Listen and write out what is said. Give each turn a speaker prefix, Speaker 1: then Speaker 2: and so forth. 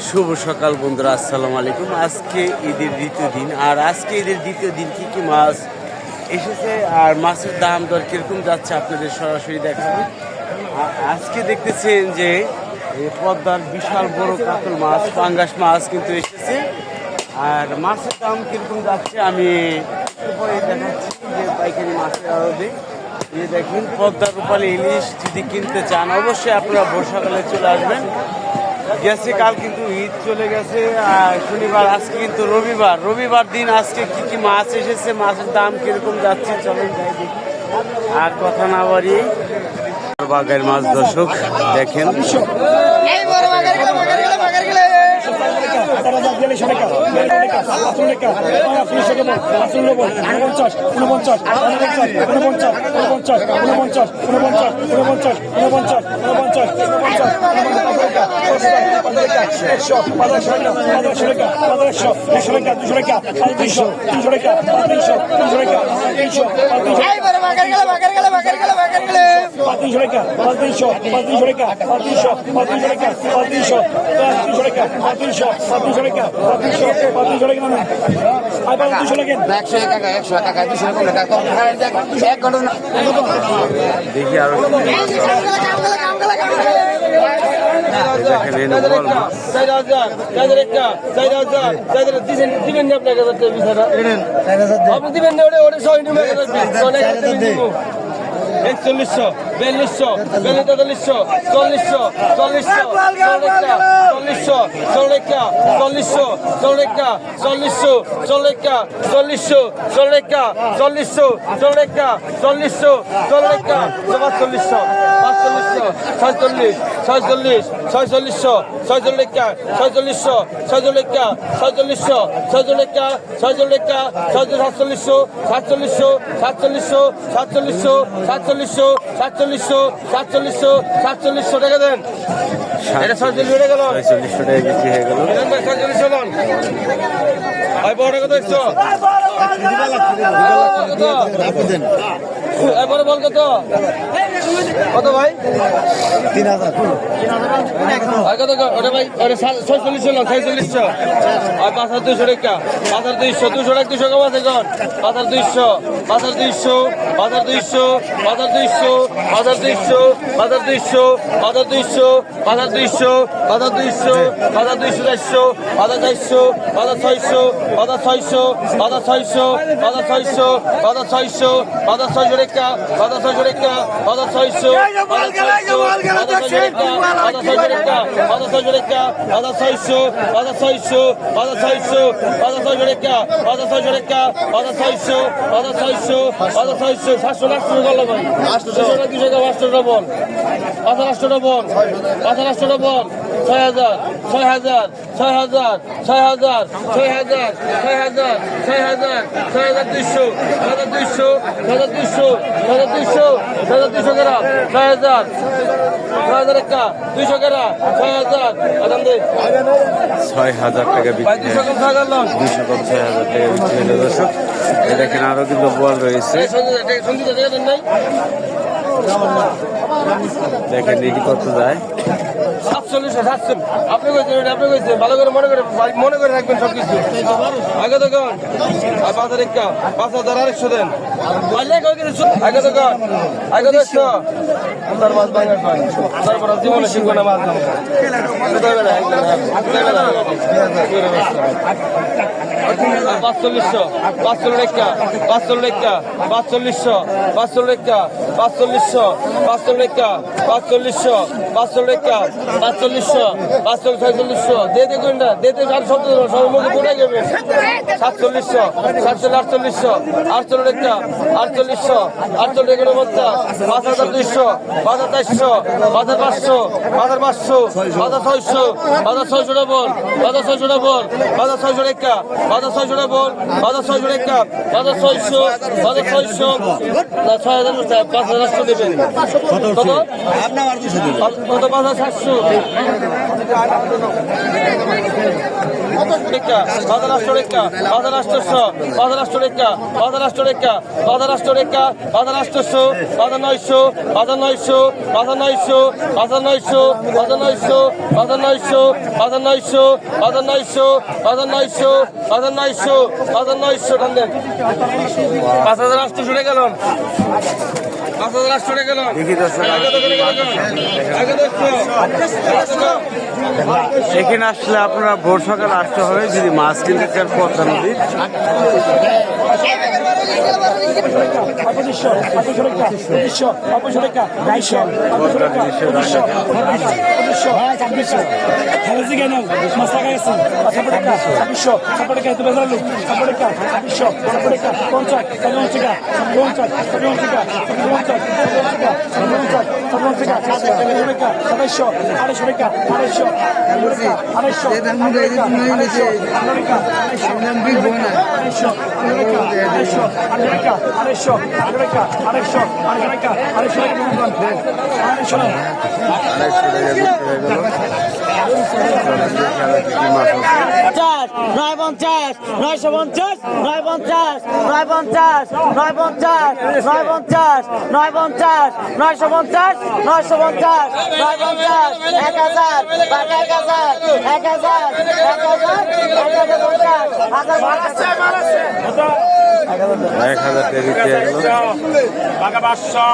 Speaker 1: শুভ সকাল বন্ধুরা, আসসালামু আলাইকুম। আজকে ঈদের দ্বিতীয় দিন, আর আজকে ঈদের দ্বিতীয় দিন কি কি মাছ এসেছে আর মাছের দাম দর কিরকম যাচ্ছে আপনাদের সরাসরি দেখাবো। আজকে দেখতেছেন যে পদ্মার বিশাল বড় কাতল মাছ, পাঙ্গাস মাছ কিন্তু এসেছে, আর মাছের দাম কিরকম যাচ্ছে আমি উপরে দেখাচ্ছি যে পাইকারি মাছের আড়তে। এই দেখেন পদ্মার রূপালী ইলিশ যদি কিনতে চান অবশ্যই আপনারা বর্ষাকালে চলে আসবেন। গেছে কাল কিন্তু ঈদ চলে গেছে, আর শনিবার, আজকে কিন্তু রবিবার দিন। আজকে কি কি মাছ এসেছে, মাছের দাম কিরকম যাচ্ছে চলেন যাই দেখি, আর কথা না বাড়িয়ে বাগের মাছ দর্শক দেখেন। দেখি আরো
Speaker 2: একচল্লিশশো, বিয়াল্লিশশো, তেতাল্লিশশো, চল্লিশশো, চল্লিশশো, চল্লিশশো, চল্লিশশো, চল্লিশশো, চল্লিশশো, চল্লিশশো, চল্লিশশো, চল্লিশশো, চল্লিশশো, চল্লিশশো, পাঁচচল্লিশশো, ছয়চল্লিশ, ছয়চল্লিশ, ছয়চল্লিশশো, ছয়চল্লিশা, ছয়চল্লিশশো, ছয়চল্লিশা, ছয়চল্লিশশো, ছয়চল্লিশা, ছয়চল্লিশা, সাতচল্লিশশো, সাতচল্লিশশো, সাতচল্লিশশো, সাতচল্লিশশো, সাতচল্লিশশো, সাতচল্লিশশো, সাতচল্লিশশো, সাতচল্লিশশো টাকা দেন। এটা 46 হয়ে গেল,
Speaker 1: 4600 টাকা বিক্রি হয়ে গেল।
Speaker 2: 46 লন ভাই, বড় কত দেখছো? এবারে বল কত কত ভাই? 3000 কত ওটা ভাই? ওটা 46 লন, 4600 আর 5200 টাকা, 5200, 200 টাকা, 200 কম আছে কোন? 5200, 5200, 5200, 5200, 5200, 5200, 5200, 5200, 5200, 5200, 400, 400, 600, 600, 600, 600, 600 টাকা, 600 টাকা, 600, 600, 600 টাকা, 600 টাকা, 600 টাকা, 600, 600, 600, 600 টাকা, 600 টাকা, 600, 600, 600, 700 লাখ টাকা গেল ভাই। 800 টাকা 200 টাকা, 800 টাকা বল, 800 টাকা বল, 800 টাকা বল, 6000, 6000, 6000, 6000, 6000, 6000, 6000, 6200, 6200, 6200, 6200, 6200 গ্রাম, 6000, 6000 টাকা, 200 গ্রাম, 6000, আদান দে
Speaker 1: 6000 টাকা বিক্রি, 200 কম 6000 টাকা বিক্রি হলো দর্শক। এই দেখেন আরো কিন্তু বল রয়েছে, দেখেন এটি কত যায়।
Speaker 2: 700, আপনি কইছেন ভালো করে মনে করে রাখবেন সবকিছু। আগে তো কোন 5,100 দেন, আগে তো কোন, আগে তো 100 আমার মাছ ভাঙা হয়, তারপর জীবনে শিখবো না মাছ ভাঙা। 540, 540 টাকা, 540 টাকা, 540, 540 টাকা, 540, 540 টাকা, 540, 540 টাকা, 540, 546, দিয়ে দেখুন না, দিয়ে আর শব্দ সব মধ্যে কোথায় যাবে? 47, 48, 48 টাকা, 48, 48 গুণবত্তা, 5200, 5400, 5500, 5500, 5600, 5600 টাকা বল, 5600 টাকা বল, 5600 টাকা, 5600 টাকা বল, 5600 টাকা, 5600, 5600, না 6000, 5000 দেবেন কত? কত 5700, রেখা 1800 রেখা 1800 1800 রেখা 1800 রেখা 1800 রেখা 1800 1900 1900 1900 1900 1900 1900 1900 1900 1900 1900 1900 টান দেন 5800 টাকা গেল 5800 টাকা গেল
Speaker 1: দেখি দর্শক এখানে আসলে আপনারা ভোর সকালে আসতে হবে যদি মাছ কিনতে চান পদ্মা নদীর।
Speaker 3: নয় পঞ্চাশ 950 950 950 950 950 950 950 950 950 1000 1000
Speaker 1: 1,000 টাকা বিক্রি হয়ে গেল।